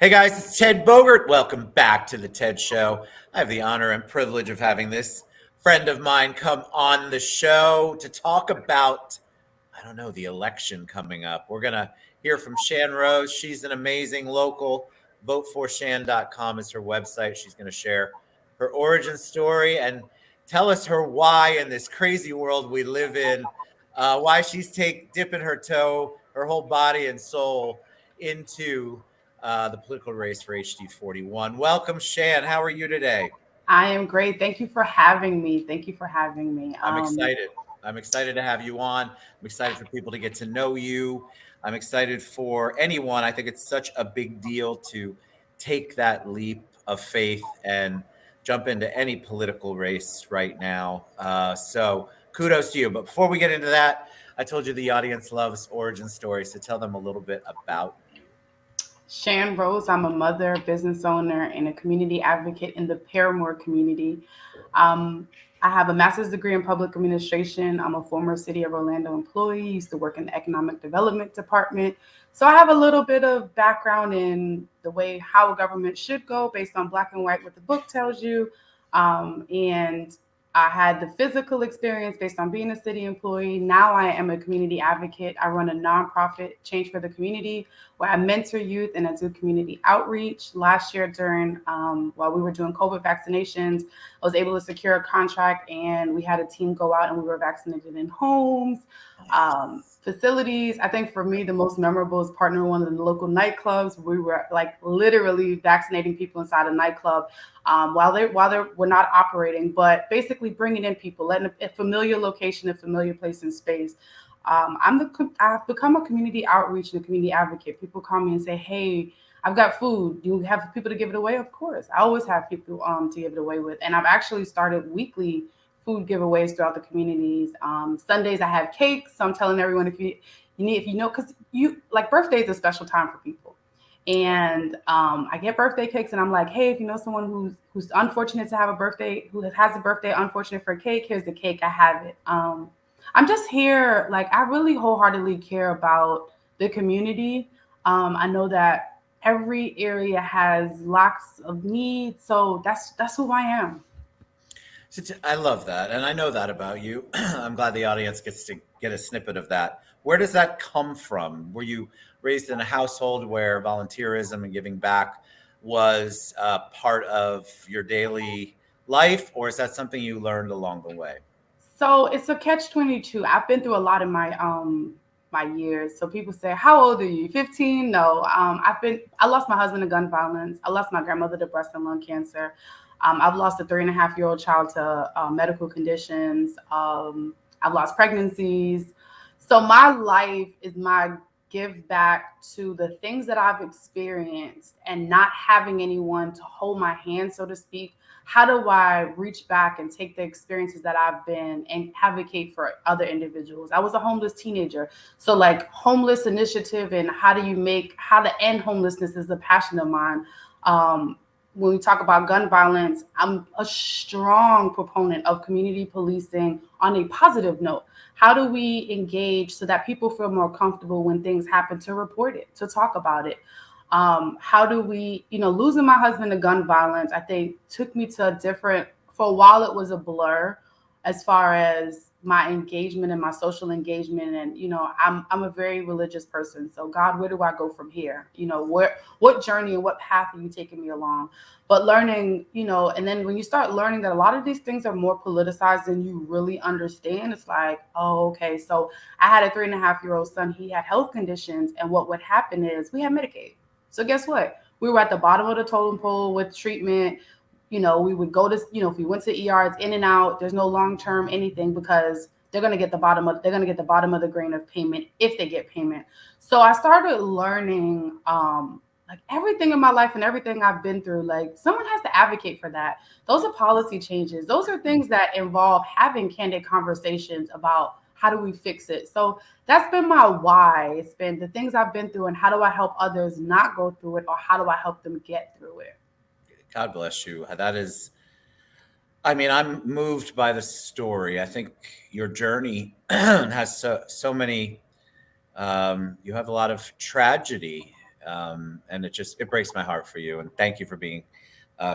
Hey guys, it's Ted Bogert. Welcome back to the TED Show. I have the honor and privilege of having this friend of mine come on the show to talk about, I don't know, the election coming up. We're going to hear from Shan Rose. She's an amazing local. Voteforshan.com is her website. She's going to share her origin story and tell us her why in this crazy world we live in, why she's dipping her toe, her whole body and soul into the political race for HD 41. Welcome, Shan. How are you today? I am great. Thank you for having me. Thank you for having me. I'm excited. I'm excited to have you on. I'm excited for people to get to know you. I'm excited for anyone. I think it's such a big deal to take that leap of faith and jump into any political race right now. So kudos to you. But before we get into that, I told you the audience loves origin stories. So tell them a little bit about you. Shan Rose. I'm a mother, business owner, and a community advocate in the Paramore community. Um, I have a master's degree in public administration. I'm a former City of Orlando employee, used to work in the economic development department. So I have a little bit of background in the way how a government should go based on black and white, what the book tells you. And I had the physical experience based on being a city employee. Now I am a community advocate. I run a nonprofit, Change for the Community, where I mentor youth and I do community outreach. Last year, during while we were doing COVID vaccinations, I was able to secure a contract, and we had a team go out and we were vaccinated in homes, facilities. I think for me, the most memorable is partnering with one of the local nightclubs. We were like literally vaccinating people inside a nightclub while they were not operating, but basically bringing in people, letting a familiar location, a familiar place and space. I've become a community outreach and a community advocate. People call me and say, "Hey, I've got food. Do you have people to give it away?" Of course, I always have people to give it away with, and I've actually started weekly food giveaways throughout the communities. Sundays I have cakes, so I'm telling everyone if you know, because you like birthday is a special time for people. And I get birthday cakes, and I'm like, hey, if you know someone who's unfortunate to have a birthday, who has a birthday, unfortunate for a cake, here's the cake. I have it. I'm just here. Like, I really wholeheartedly care about the community. I know that every area has lots of needs, so that's who I am. I love that. And I know that about you. I'm glad the audience gets to get a snippet of that. Where does that come from? Were you raised in a household where volunteerism and giving back was part of your daily life, or is that something you learned along the way? So it's a catch 22. I've been through a lot in my years. So people say, "How old are you?" 15? No. I lost my husband to gun violence. I lost my grandmother to breast and lung cancer. I've lost a 3.5-year-old child to medical conditions. I've lost pregnancies. So my life is my give back to the things that I've experienced and not having anyone to hold my hand, so to speak. How do I reach back and take the experiences that I've been and advocate for other individuals? I was a homeless teenager. So like homeless initiative and how to end homelessness is a passion of mine. When we talk about gun violence, I'm a strong proponent of community policing on a positive note. How do we engage so that people feel more comfortable when things happen to report it, to talk about it? How do we, losing my husband to gun violence, I think took me to a different, for a while it was a blur as far as my engagement and my social engagement. And, I'm a very religious person. So God, where do I go from here? What journey and what path are you taking me along? But learning, and then when you start learning that a lot of these things are more politicized than you really understand, it's like, oh, okay. So I had a 3.5-year-old son. He had health conditions. And what would happen is we had Medicaid. So guess what? We were at the bottom of the totem pole with treatment. We would go to, if we went to ER, it's in and out. There's no long term anything because they're gonna get the bottom of the grain of payment if they get payment. So I started learning like everything in my life and everything I've been through, like someone has to advocate for that. Those are policy changes. Those are things that involve having candid conversations about how do we fix it. So that's been my why. It's been the things I've been through and how do I help others not go through it, or how do I help them get through it? God bless you. That is, I mean, I'm moved by the story. I think your journey has so many, you have a lot of tragedy And it breaks my heart for you. And thank you for being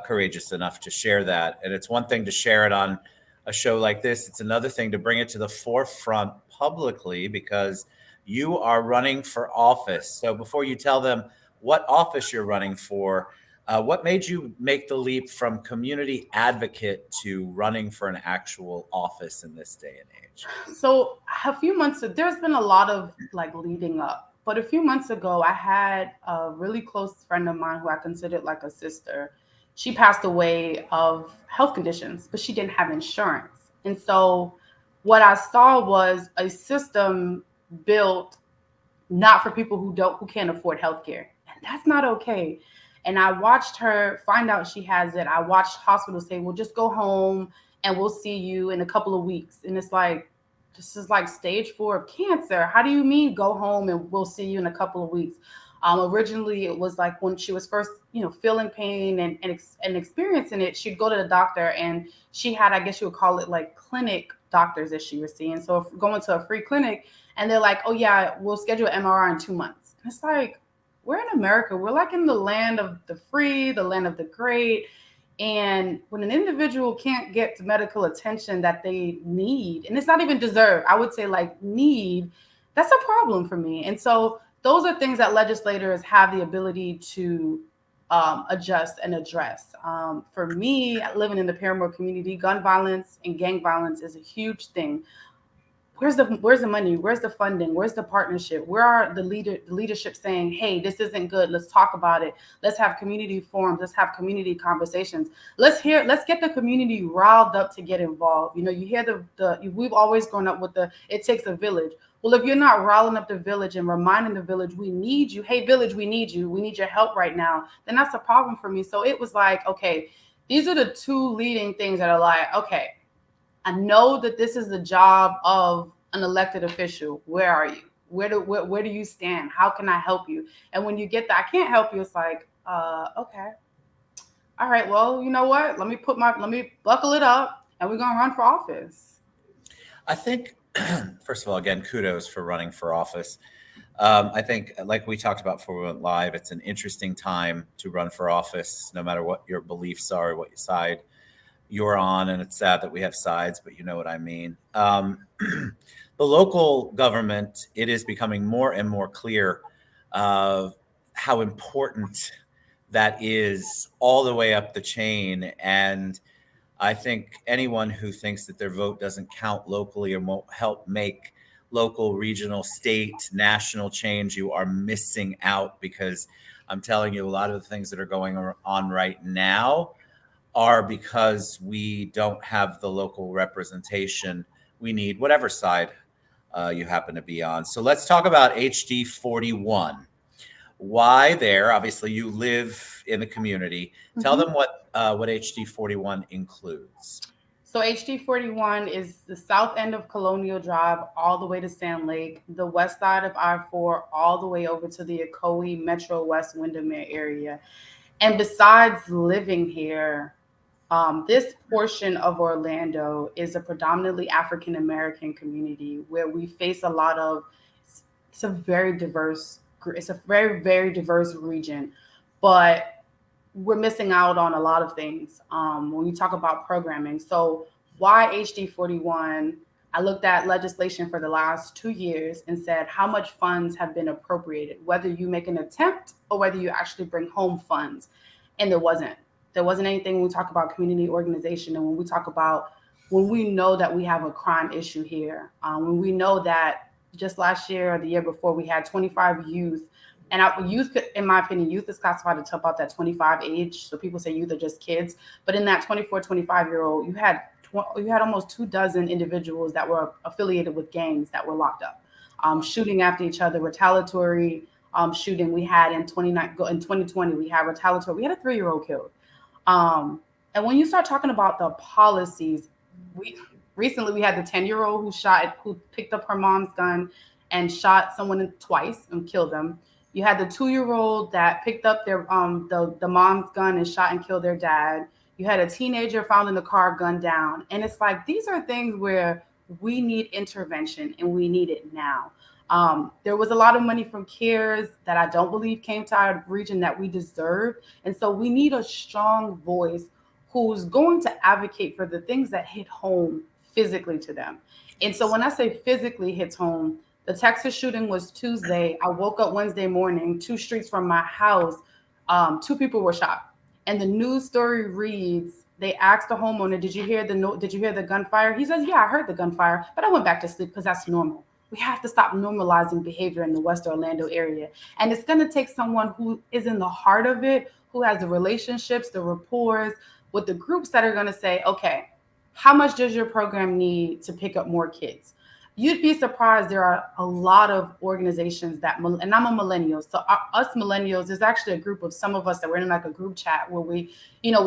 courageous enough to share that. And it's one thing to share it on a show like this. It's another thing to bring it to the forefront publicly because you are running for office. So before you tell them what office you're running for, what made you make the leap from community advocate to running for an actual office in this day and age? So a few months ago, there's been a lot of like leading up, but a few months ago, I had a really close friend of mine who I considered like a sister. She passed away of health conditions, but she didn't have insurance. And so what I saw was a system built not for people who can't afford healthcare. And that's not okay. And I watched her find out she has it. I watched hospitals say, well, just go home and we'll see you in a couple of weeks. And it's like, this is like stage 4 of cancer. How do you mean go home and we'll see you in a couple of weeks? Originally, it was like when she was first, feeling pain and experiencing it, she'd go to the doctor and she had, I guess you would call it like clinic doctors that she was seeing. So if going to a free clinic and they're like, oh yeah, we'll schedule an MRI in 2 months. And it's like, we're in America. We're like in the land of the free, the land of the great. And when an individual can't get the medical attention that they need, and it's not even deserve, I would say like need, that's a problem for me. And so those are things that legislators have the ability to adjust and address. For me, living in the Paramore community, gun violence and gang violence is a huge thing. Where's the money? Where's the funding? Where's the partnership? Where are the leadership saying, hey, this isn't good. Let's talk about it. Let's have community forums. Let's have community conversations. Let's get the community riled up to get involved. You hear we've always grown up with it takes a village. Well, if you're not riling up the village and reminding the village, we need you. Hey, village, we need you. We need your help right now. Then that's a problem for me. So it was like, okay, these are the two leading things that are like, okay, I know that this is the job of an elected official. Where are you? Where do you stand? How can I help you? And when you get that, I can't help you. It's like, okay, all right. Well, you know what? Let me buckle it up, and we're gonna run for office. I think, first of all, again, kudos for running for office. I think, like we talked about before we went live, it's an interesting time to run for office, no matter what your beliefs are, what side you're on. And it's sad that we have sides, but you know what I mean. The local government, it is becoming more and more clear how important that is all the way up the chain. And I think anyone who thinks that their vote doesn't count locally and won't help make local, regional, state, national change, you are missing out, because I'm telling you, a lot of the things that are going on right now are because we don't have the local representation we need, whatever side you happen to be on. So let's talk about HD 41. Why there? Obviously, you live in the community. Mm-hmm. Tell them what HD 41 includes. So HD 41 is the south end of Colonial Drive all the way to Sand Lake, the west side of I-4 all the way over to the Ocoee Metro West Windermere area. And besides living here, this portion of Orlando is a predominantly African-American community where we face a lot of, it's a very, very diverse region, but we're missing out on a lot of things when you talk about programming. So why HD 41? I looked at legislation for the last 2 years and said how much funds have been appropriated, whether you make an attempt or whether you actually bring home funds. And there wasn't anything when we talk about community organization. And when we know that we have a crime issue here, when we know that just last year or the year before, we had 25 youth. And youth, in my opinion, youth is classified to about that 25 age. So people say youth are just kids. But in that 24, 25-year-old, you had almost 24 individuals that were affiliated with gangs that were locked up, shooting after each other, retaliatory shooting. We had in 2020, we had retaliatory. We had a 3-year-old killed. And when you start talking about the policies, recently we had the 10-year-old who picked up her mom's gun and shot someone twice and killed them. You had the 2-year-old that picked up their the mom's gun and shot and killed their dad. You had a teenager found in the car, gunned down. And it's like, these are things where we need intervention and we need it now. There was a lot of money from CARES that I don't believe came to our region that we deserve. And so we need a strong voice who's going to advocate for the things that hit home physically to them. And so when I say physically hits home, the Texas shooting was Tuesday. I woke up Wednesday morning, 2 streets from my house, 2 people were shot. And the news story reads, they asked the homeowner, "Did you hear the Did you hear the gunfire?" He says, "Yeah, I heard the gunfire, but I went back to sleep because that's normal." We have to stop normalizing behavior in the West Orlando area. And it's going to take someone who is in the heart of it, who has the relationships, the rapport with the groups that are going to say, okay, how much does your program need to pick up more kids? You'd be surprised. There are a lot of organizations that, and I'm a millennial. So us millennials is actually a group of some of us that we're in like a group chat where we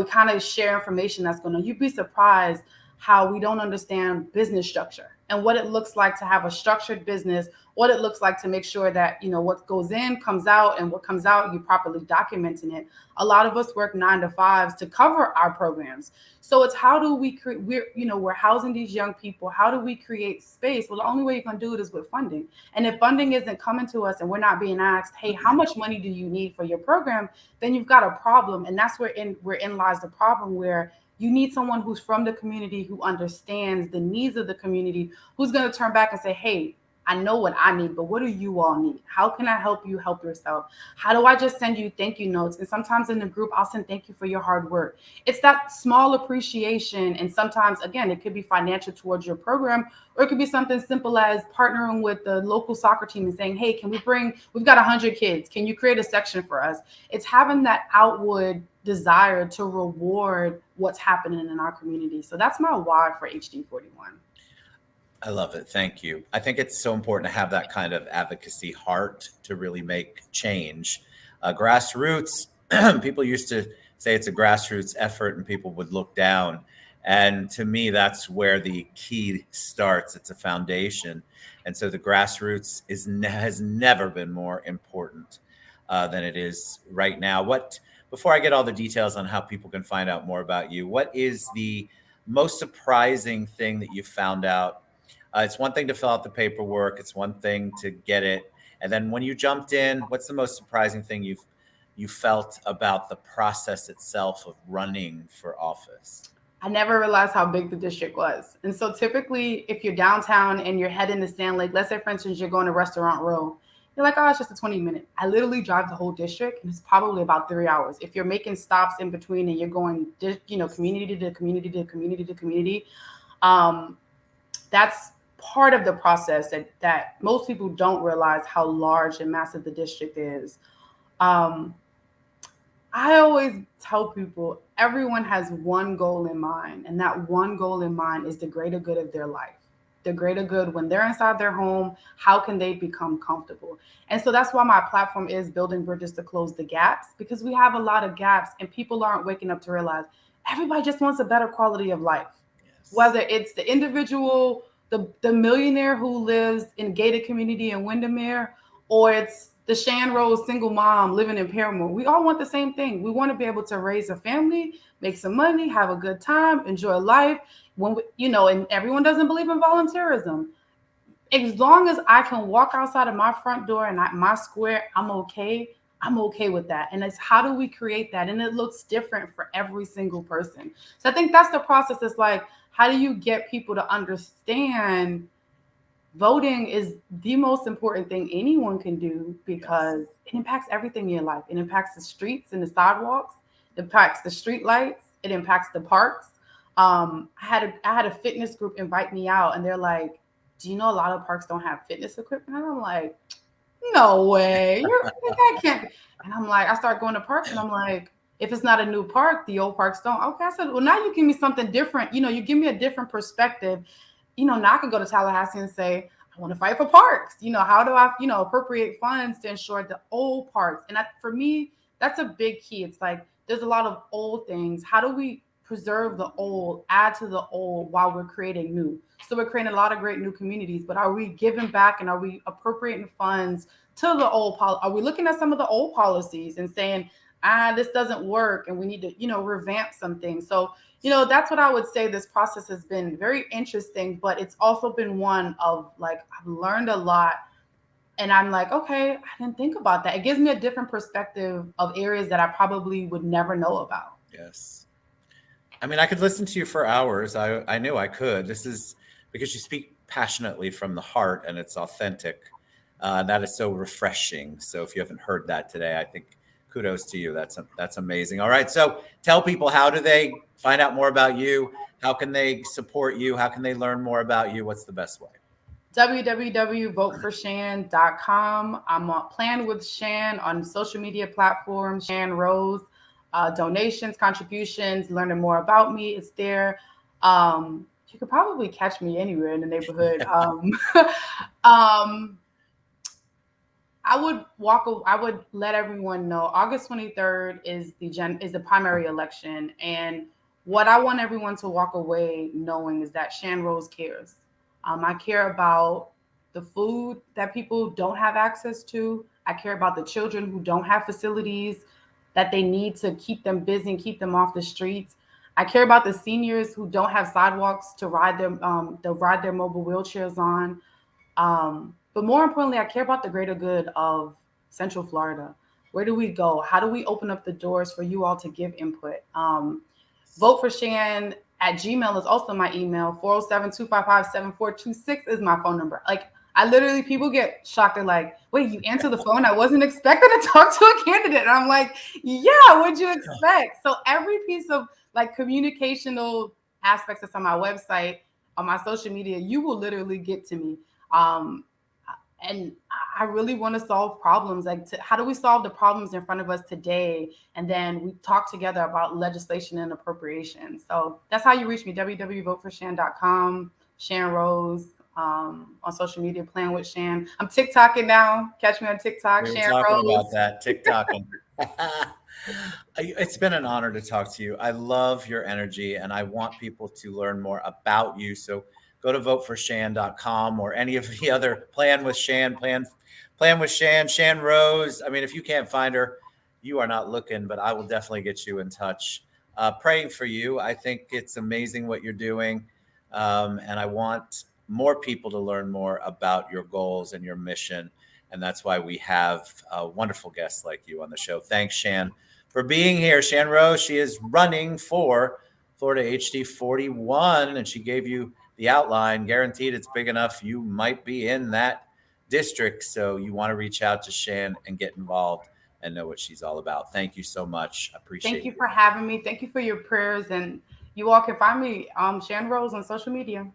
kind of share information that's going on. You'd be surprised how we don't understand business structure and what it looks like to have a structured business, what it looks like to make sure that, what goes in comes out, and what comes out, you properly documenting it. A lot of us work 9 to 5s to cover our programs. So it's how do we create, we're housing these young people. How do we create space? Well, the only way you can do it is with funding. And if funding isn't coming to us and we're not being asked, hey, how much money do you need for your program? Then you've got a problem. And that's wherein lies the problem, where you need someone who's from the community, who understands the needs of the community, who's going to turn back and say, hey, I know what I need, but what do you all need? How can I help you help yourself? How do I just send you thank you notes? And sometimes in the group, I'll send thank you for your hard work. It's that small appreciation. And sometimes, again, it could be financial towards your program, or it could be something simple as partnering with the local soccer team and saying, hey, we've got 100 kids. Can you create a section for us? It's having that outward desire to reward what's happening in our community. So that's my why for HD 41. I love it. Thank you. I think it's so important to have that kind of advocacy heart to really make change. Grassroots, people used to say it's a grassroots effort and people would look down. And to me, that's where the key starts. It's a foundation. And so the grassroots has never been more important than it is right now. Before I get all the details on how people can find out more about you, what is the most surprising thing that you found out? It's one thing to fill out the paperwork. It's one thing to get it. And then when you jumped in, what's the most surprising thing you felt about the process itself of running for office? I never realized how big the district was. And so typically, if you're downtown and you're heading to Sand Lake, let's say, for instance, you're going to Restaurant Row, you're like, oh, it's just a 20-minute. I literally drive the whole district, and it's probably about 3 hours. If you're making stops in between and you're going, community to community to community to community, that's part of the process that most people don't realize how large and massive the district is. I always tell people everyone has one goal in mind, and that one goal in mind is the greater good of their life. The greater good when they're inside their home, how can they become comfortable? And so that's why my platform is building bridges to close the gaps, because we have a lot of gaps and people aren't waking up to realize everybody just wants a better quality of life. Yes. Whether it's the individual, the millionaire who lives in a gated community in Windermere, or it's the Shan Rose single mom living in Paramore. We all want the same thing. We want to be able to raise a family, make some money, have a good time, enjoy life. And everyone doesn't believe in volunteerism. As long as I can walk outside of my front door and my square, I'm okay. I'm okay with that. And it's how do we create that? And it looks different for every single person. So I think that's the process. It's like, how do you get people to understand voting is the most important thing anyone can do, because it impacts everything in your life. It impacts the streets and the sidewalks, it impacts the street lights, it impacts the parks. I had a fitness group invite me out, and they're like, do you know a lot of parks don't have fitness equipment? And I'm like, no way. That can't be. And I'm like, I start going to parks and I'm like, if it's not a new park, the old parks don't. Okay. I said, well, now you give me something different. You give me a different perspective. Now I can go to Tallahassee and say, I want to fight for parks. How do I, appropriate funds to ensure the old parks? And for me, that's a big key. It's like, there's a lot of old things. How do we preserve the old, add to the old while we're creating new? So we're creating a lot of great new communities, but are we giving back and are we appropriating funds to the old? Are we looking at some of the old policies and saying, this doesn't work and we need to, revamp some things? So, that's what I would say. This process has been very interesting, but it's also been one of, like, I've learned a lot And I'm like, okay, I didn't think about that. It gives me a different perspective of areas that I probably would never know about. Yes. I mean, I could listen to you for hours. I knew I could. This is because you speak passionately from the heart and it's authentic. That is so refreshing. So if you haven't heard that today, I think kudos to you. That's amazing. All right. So tell people, how do they find out more about you? How can they support you? How can they learn more about you? What's the best way? www.voteforshan.com. I'm on Plan with Shan on social media platforms, Shan Rose. Donations, contributions, learning more about me, it's there. You could probably catch me anywhere in the neighborhood. Um, I would let everyone know August 23rd is the primary election, and what I want everyone to walk away knowing is that Shan Rose cares. I care about the food that people don't have access to. I care about the children who don't have facilities that they need to keep them busy and keep them off the streets. I care about the seniors who don't have sidewalks to ride their mobile wheelchairs on. But more importantly, I care about the greater good of Central Florida. Where do we go? How do we open up the doors for you all to give input? Vote for Shan at Gmail is also my email. 407-255-7426 is my phone number. Like, I literally, people get shocked. They're like, wait, you answer the phone? I wasn't expecting to talk to a candidate. And I'm like, yeah, what'd you expect? So every piece of like communicational aspects that's on my website, on my social media, you will literally get to me. Um, and I really want to solve problems. Like, how do we solve the problems in front of us today? And then we talk together about legislation and appropriation. So that's how you reach me, www.voteforshan.com, Shan Rose, on social media, Playing with Shan. I'm TikToking now. Catch me on TikTok, We were Shan talking Rose. about that, TikToking. It's been an honor to talk to you. I love your energy and I want people to learn more about you. So go to voteforshan.com or any of the other Plan with Shan, Shan Rose. I mean, if you can't find her, you are not looking, but I will definitely get you in touch. Praying for you. I think it's amazing what you're doing. And I want more people to learn more about your goals and your mission. And that's why we have wonderful guests like you on the show. Thanks, Shan, for being here. Shan Rose, she is running for Florida HD 41, and she gave you the outline. Guaranteed it's big enough. You might be in that district. So you want to reach out to Shan and get involved and know what she's all about. Thank you so much. Thank Appreciate you you. for having me. Thank you for your prayers. And you all can find me, Shan Rose, on social media.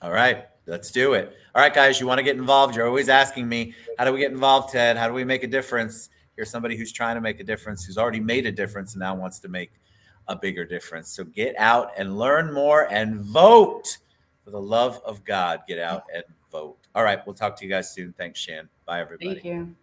All right, let's do it. All right, guys, you want to get involved? You're always asking me, how do we get involved, Ted? How do we make a difference? Here's somebody who's trying to make a difference, who's already made a difference and now wants to make a bigger difference. So get out and learn more and vote. For the love of God, get out and vote. All right, we'll talk to you guys soon. Thanks, Shan. Bye, Thank everybody. you.